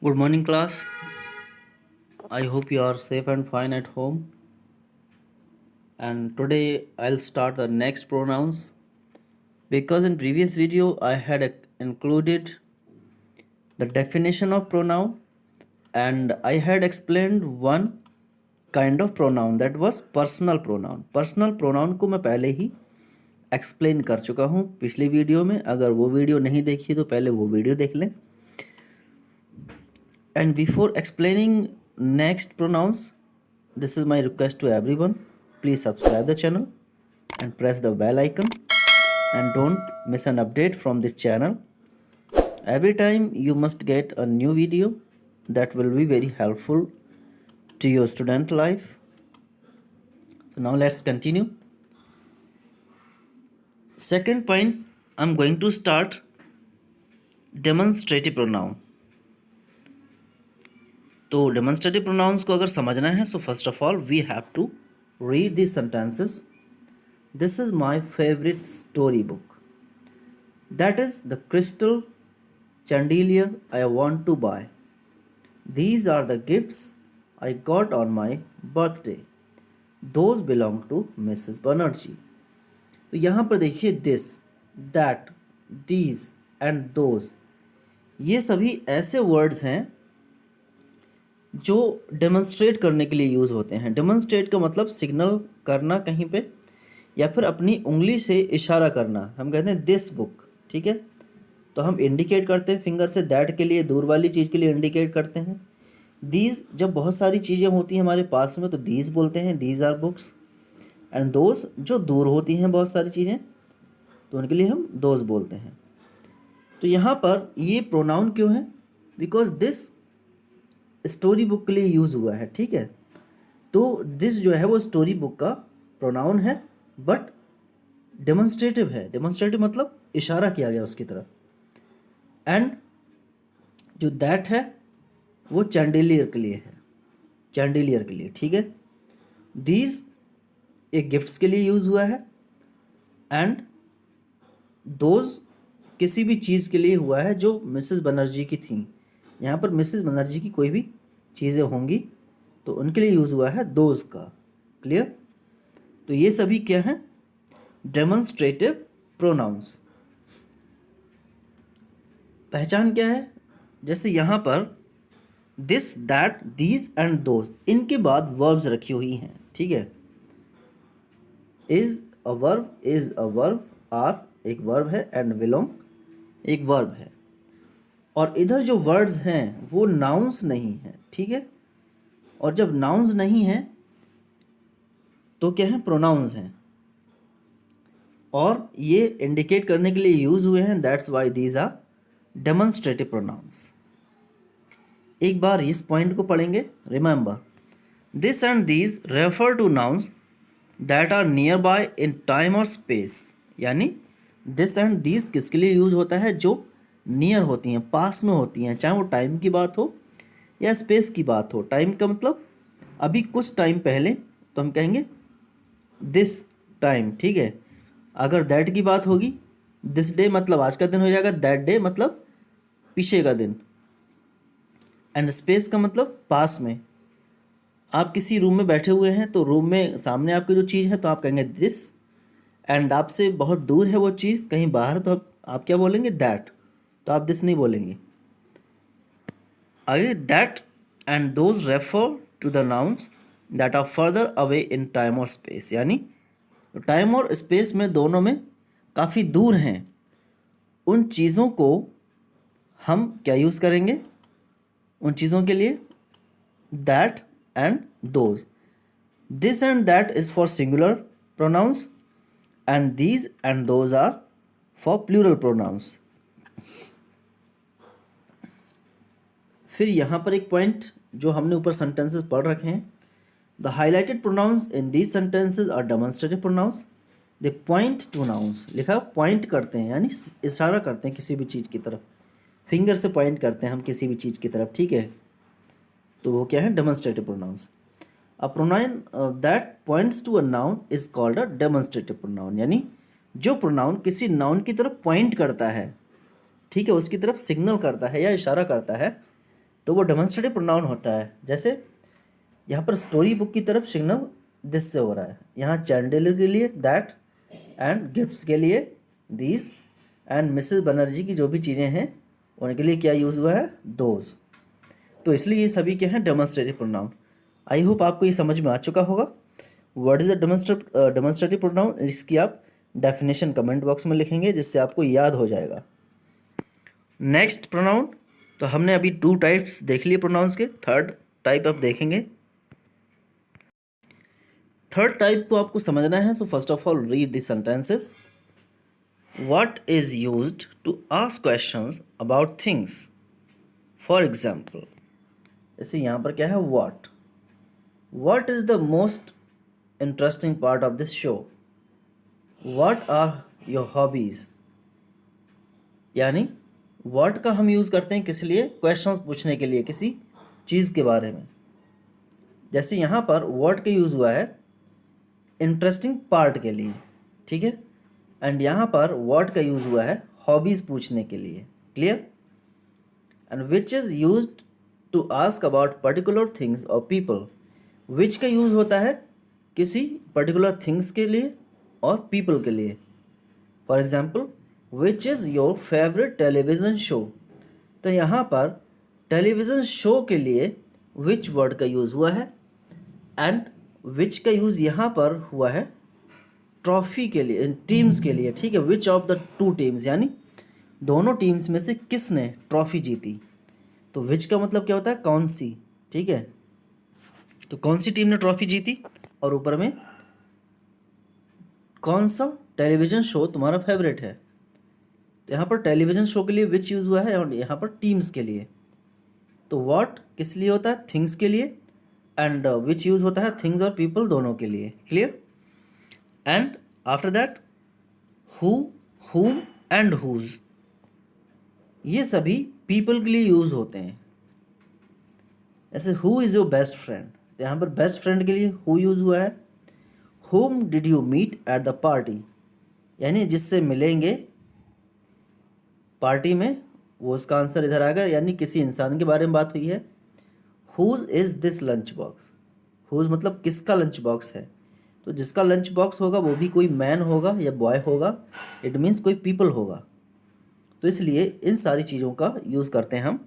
Good morning, class. I hope you are safe and fine at home. And today I'll start the next pronouns because in previous video I had included the definition of pronoun and I had explained one kind of pronoun that was personal pronoun. Personal pronoun को मैं पहले ही explain कर चुका हूँ पिछली video में. अगर वो वीडियो नहीं देखी तो पहले वो वीडियो देख लें. And before explaining next pronouns, this is my request to everyone. Please subscribe the channel and press the bell icon and don't miss an update from this channel. Every time you must get a new video that will be very helpful to your student life. So now let's continue. Second point, I'm going to start demonstrative pronoun. तो demonstrative pronouns को अगर समझना है so first of all we have to read this sentences. This is my favourite story book. That is the crystal chandelier I want to buy. These are the gifts I got on my birthday. Those belong to Mrs. Banerjee. तो यहाँ पर देखिए this, that, these and those, ये सभी ऐसे words हैं जो demonstrate करने के लिए यूज़ होते हैं. डेमोन्स्ट्रेट का मतलब सिग्नल करना कहीं पे या फिर अपनी उंगली से इशारा करना. हम कहते हैं दिस बुक, ठीक है, तो हम इंडिकेट करते हैं फिंगर से. दैट के लिए, दूर वाली चीज़ के लिए इंडिकेट करते हैं. दीज, जब बहुत सारी चीज़ें होती हैं हमारे पास में तो दीज बोलते हैं, these are books. And those, जो दूर होती हैं बहुत सारी चीज़ें तो उनके लिए हम दोज बोलते हैं. तो यहाँ पर ये प्रोनाउन क्यों है? बिकॉज दिस स्टोरी बुक के लिए यूज़ हुआ है, ठीक है. तो दिस जो है वो स्टोरी बुक का प्रोनाउन है बट डेमोन्स्ट्रेटिव है. डेमोन्स्ट्रेटिव मतलब इशारा किया गया उसकी तरफ. एंड जो दैट है वो चैंडिलियर के लिए है, चैंडिलियर के लिए, ठीक है. दीज एक गिफ्ट्स के लिए यूज़ हुआ है एंड दोज किसी भी चीज़ के लिए हुआ है जो मिसेस बनर्जी की थी. यहाँ पर मिसेस बनर्जी की कोई भी चीज़ें होंगी तो उनके लिए यूज़ हुआ है दोज का. क्लियर? तो ये सभी क्या हैं? Demonstrative pronouns. पहचान क्या है? जैसे यहाँ पर this, that, these and those, इनके बाद वर्ब्स रखी हुई हैं, ठीक है. Is a verb, is a verb, are एक वर्ब है एंड बिलोंग एक वर्ब है. और इधर जो वर्ड्स हैं वो नाउन्स नहीं हैं, ठीक है. और जब नाउन्स नहीं हैं तो क्या है? प्रोनाउंस हैं. और ये इंडिकेट करने के लिए यूज़ हुए हैं. That's why these are demonstrative pronouns. एक बार इस पॉइंट को पढ़ेंगे. Remember, this and these refer to nouns that are near by in time और स्पेस. यानी दिस एंड दीज किसके लिए यूज़ होता है? जो नियर होती हैं, पास में होती हैं, चाहे वो टाइम की बात हो या स्पेस की बात हो. टाइम का मतलब अभी कुछ टाइम पहले तो हम कहेंगे दिस टाइम, ठीक है. अगर दैट की बात होगी, दिस डे मतलब आज का दिन हो जाएगा, दैट डे मतलब पीछे का दिन. एंड स्पेस का मतलब पास में. आप किसी रूम में बैठे हुए हैं तो रूम में सामने आपकी जो चीज़ है तो आप कहेंगे दिस. एंड आपसे बहुत दूर है वो चीज़, कहीं बाहर, तो आप क्या बोलेंगे? दैट. तो आप दिस नहीं बोलेंगे. आगे, that and those refer to the nouns that are further away in time और स्पेस. यानी टाइम और स्पेस में दोनों में काफ़ी दूर हैं उन चीज़ों को हम क्या यूज़ करेंगे? उन चीज़ों के लिए that and those. This and that is for singular pronouns and these and those are for plural pronouns. फिर यहाँ पर एक पॉइंट जो हमने ऊपर सेंटेंसेस पढ़ रखे हैं. The highlighted pronouns in these sentences are demonstrative pronouns. They point to nouns. लिखा पॉइंट करते हैं यानी इशारा करते हैं किसी भी चीज़ की तरफ. फिंगर से पॉइंट करते हैं हम किसी भी चीज़ की तरफ, ठीक है. तो वो क्या है? Demonstrative pronouns. A pronoun that points to a noun is called a demonstrative pronoun. यानी जो प्रोनाउन किसी नाउन की तरफ पॉइंट करता है, ठीक है, उसकी तरफ सिग्नल करता है या इशारा करता है, तो वो डेमोन्स्ट्रेटिव प्रोनाउन होता है। जैसे यहाँ पर स्टोरी बुक की तरफ सिग्नल दिस से हो रहा है, यहाँ चैंडलर के लिए दैट, एंड गिफ्ट्स के लिए दीज, एंड मिसेस बनर्जी की जो भी चीज़ें हैं उनके लिए क्या यूज़ हुआ है, दोज। तो इसलिए ये सभी क्या हैं, डेमोन्स्ट्रेटिव प्रोनाउन। आई होप आपको ये समझ में आ चुका होगा। What is a demonstrative pronoun, इसकी आप डेफिनेशन कमेंट बॉक्स में लिखेंगे जिससे आपको याद हो जाएगा। नेक्स्ट प्रोनाउन, तो हमने अभी 2 टाइप्स देख लिए प्रोनाउंस के, थर्ड टाइप अब देखेंगे। थर्ड टाइप को आपको समझना है, so first of all read the sentences. What is used to ask questions about things. For example, जैसे यहाँ पर क्या है, what is the most interesting part of this show, what are your hobbies. यानी व्हाट का हम use करते हैं किस लिए, क्वेश्चंस पूछने के लिए किसी चीज़ के बारे में। जैसे यहाँ पर व्हाट का यूज़ हुआ है इंटरेस्टिंग पार्ट के लिए, ठीक है, एंड यहाँ पर व्हाट का यूज़ हुआ है हॉबीज़ पूछने के लिए। Clear. And which is used to ask about particular things और पीपल। विच का यूज़ होता है किसी पर्टिकुलर थिंग्स के लिए और पीपल के लिए। For example, which is your favourite television show. तो यहाँ पर टेलीविज़न शो के लिए विच वर्ड का यूज़ हुआ है, एंड विच का यूज़ यहाँ पर हुआ है ट्रॉफी के लिए, टीम्स के लिए, ठीक है। विच ऑफ द 2 टीम्स, यानी दोनों टीम्स में से किसने ट्रॉफी जीती। तो विच का मतलब क्या होता है, कौन सी, ठीक है। तो कौन सी टीम ने ट्रॉफी जीती, और ऊपर में कौन सा टेलीविज़न शो तुम्हारा फेवरेट है। तो यहाँ पर टेलीविज़न शो के लिए विच यूज़ हुआ है, और यहाँ पर टीम्स के लिए। तो व्हाट किस लिए होता है, थिंग्स के लिए, एंड विच यूज़ होता है थिंग्स और पीपल दोनों के लिए। Clear. And after that who, whom and whose, ये सभी पीपल के लिए यूज़ होते हैं। ऐसे who is your best friend, तो यहाँ पर बेस्ट फ्रेंड के लिए हु यूज़ हुआ है। whom did you meet at the party, यानी जिससे मिलेंगे पार्टी में, वो उसका आंसर इधर आएगा, यानी किसी इंसान के बारे में बात हुई है। Whose is this lunch box, whose मतलब किसका लंच बॉक्स है। तो जिसका लंच बॉक्स होगा वो भी कोई मैन होगा या बॉय होगा, इट मीन्स कोई पीपल होगा। तो इसलिए इन सारी चीज़ों का यूज़ करते हैं हम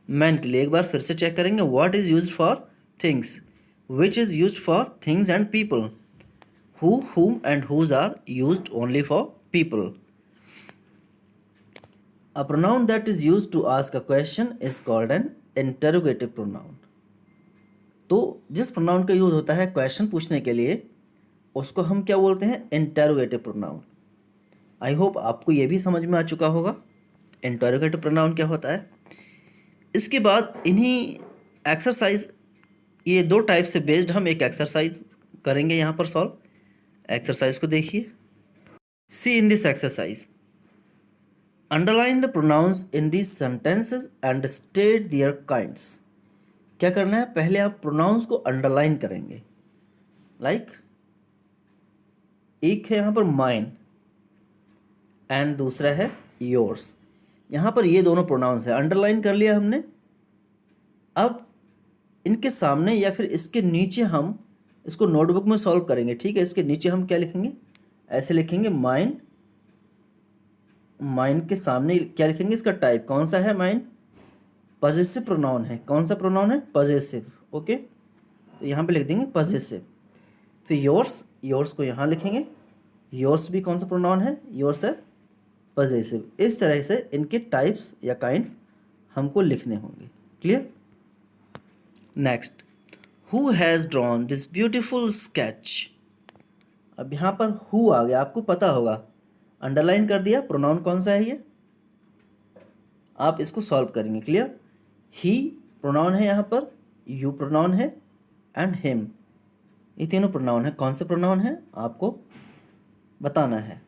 मैन के लिए। एक बार फिर से चेक करेंगे, what is used for things, which is used for things and people, who, whom and whose are used only for people. A pronoun that is used to ask a question is called an interrogative pronoun. तो जिस pronoun का use होता है question पूछने के लिए उसको हम क्या बोलते हैं, इंटेरोगेटिव प्रोनाउन। आई होप आपको ये भी समझ में आ चुका होगा इंटेरोगेटिव प्रोनाउन क्या होता है। इसके बाद इन्हीं एक्सरसाइज, ये 2 टाइप से बेस्ड हम एक एक्सरसाइज करेंगे यहाँ पर सॉल्व। एक्सरसाइज को देखिए। See in this exercise, underline the pronouns in this sentences and state their kinds. क्या करना है, पहले आप प्रोनाउंस को अंडरलाइन करेंगे। लाइक एक है यहाँ पर माइन एंड दूसरा है योर्स। यहाँ पर ये दोनों प्रोनाउंस है, अंडरलाइन कर लिया हमने। अब इनके सामने या फिर इसके नीचे हम इसको नोटबुक में सॉल्व करेंगे, ठीक है। इसके नीचे हम क्या लिखेंगे, ऐसे लिखेंगे माइन। माइन के सामने क्या लिखेंगे, इसका टाइप कौन सा है, माइन पॉजेसिव प्रोनाउन है। कौन सा प्रोनाउन है, पॉजेसिव। ओके, तो यहाँ पे लिख देंगे पॉजेसिव। फिर योर्स, योर्स को यहाँ लिखेंगे। योर्स भी कौन सा प्रोनाउन है, योर्स है पॉजेसिव। इस तरह से इनके टाइप्स या काइंड्स हमको लिखने होंगे। Clear. Next, who has drawn this beautiful sketch. अब यहाँ पर हु आ गया, आपको पता होगा, अंडरलाइन कर दिया, प्रोनाउन कौन सा है ये, आप इसको सॉल्व करेंगे। क्लियर। ही प्रोनाउन है यहाँ पर, यू प्रोनाउन है, एंड हिम, ये तीनों प्रोनाउन है। कौन से प्रोनाउन है आपको बताना है।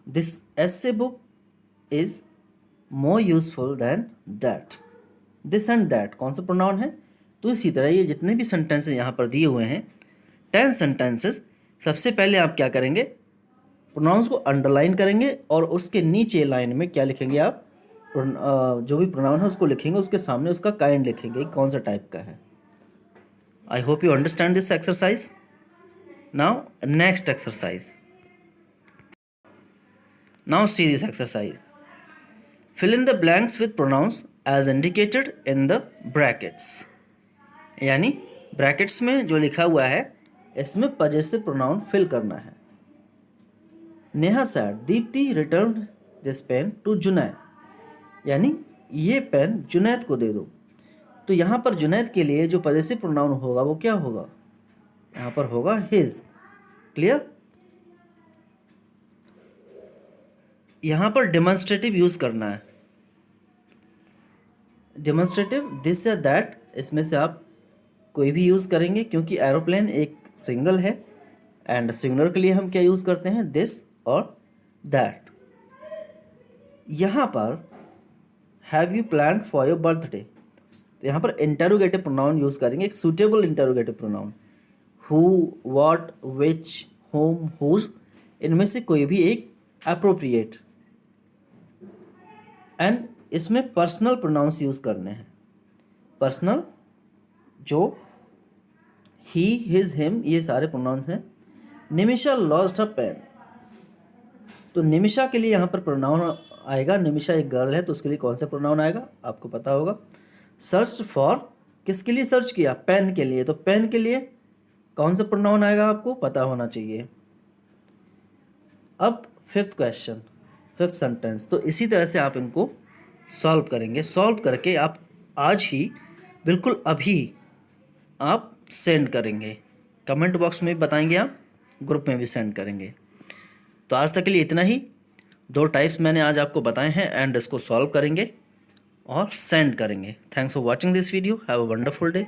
This essay book is more useful than that. This and that कौन सा प्रोनाउन है। तो इसी तरह ये जितने भी सेंटेंसेस यहाँ पर दिए हुए हैं 10 सेंटेंसेस, सबसे पहले आप क्या करेंगे, प्रोनाउंस को अंडरलाइन करेंगे और उसके नीचे लाइन में क्या लिखेंगे आप, जो भी प्रोनाउन है उसको लिखेंगे, उसके सामने उसका काइंड लिखेंगे, कौन सा टाइप का है। I hope you understand this exercise. Now next exercise, now see this exercise. Fill in the blanks with pronouns as indicated in the brackets. यानी ब्रैकेट्स में जो लिखा हुआ है इसमें पजेसिव प्रोनाउन फिल करना है। Neha said Deepti return this pen to Junaid, यानी ये पेन जुनैद को दे दो। तो यहाँ पर जुनैद के लिए जो पजेसिव प्रोनाउन होगा वो क्या होगा, यहाँ पर होगा हिज। क्लियर। यहाँ पर डेमोन्स्ट्रेटिव यूज करना है। डेमोन्स्ट्रेटिव दिस या दैट, इसमें से आप कोई भी यूज करेंगे क्योंकि एरोप्लेन एक सिंगल है एंड सिंगुलर के लिए हम क्या यूज करते हैं, दिस और दैट। यहाँ पर have you planned for your birthday, तो यहाँ पर इंटरोगेटिव प्रोनाउन यूज करेंगे, एक suitable interrogative pronoun. Who, what, which, whom, whose, इनमें से कोई भी एक अप्रोप्रिएट। एंड इसमें पर्सनल प्रोनाउंस यूज करने हैं। पर्सनल जो ही, हिज, हिम, ये सारे प्रोनाउंस हैं। निमिषा लॉस्ट अ पेन, तो निमिषा के लिए यहाँ पर प्रोनाउन आएगा, निमिषा एक गर्ल है तो उसके लिए कौन सा प्रोनाउन आएगा आपको पता होगा। सर्च फॉर, किसके लिए सर्च किया, पेन के लिए, तो पेन के लिए कौन सा प्रोनाउन आएगा आपको पता होना चाहिए। अब फिफ्थ क्वेश्चन, फिफ्थ सेंटेंस, तो इसी तरह से आप इनको सॉल्व करेंगे। सॉल्व करके आप आज ही, बिल्कुल अभी आप सेंड करेंगे, कमेंट बॉक्स में भी बताएंगे, आप ग्रुप में भी सेंड करेंगे। तो आज तक के लिए इतना ही। 2 टाइप्स मैंने आज आपको बताए हैं एंड इसको सॉल्व करेंगे और सेंड करेंगे। Thanks for watching this video, have a wonderful day.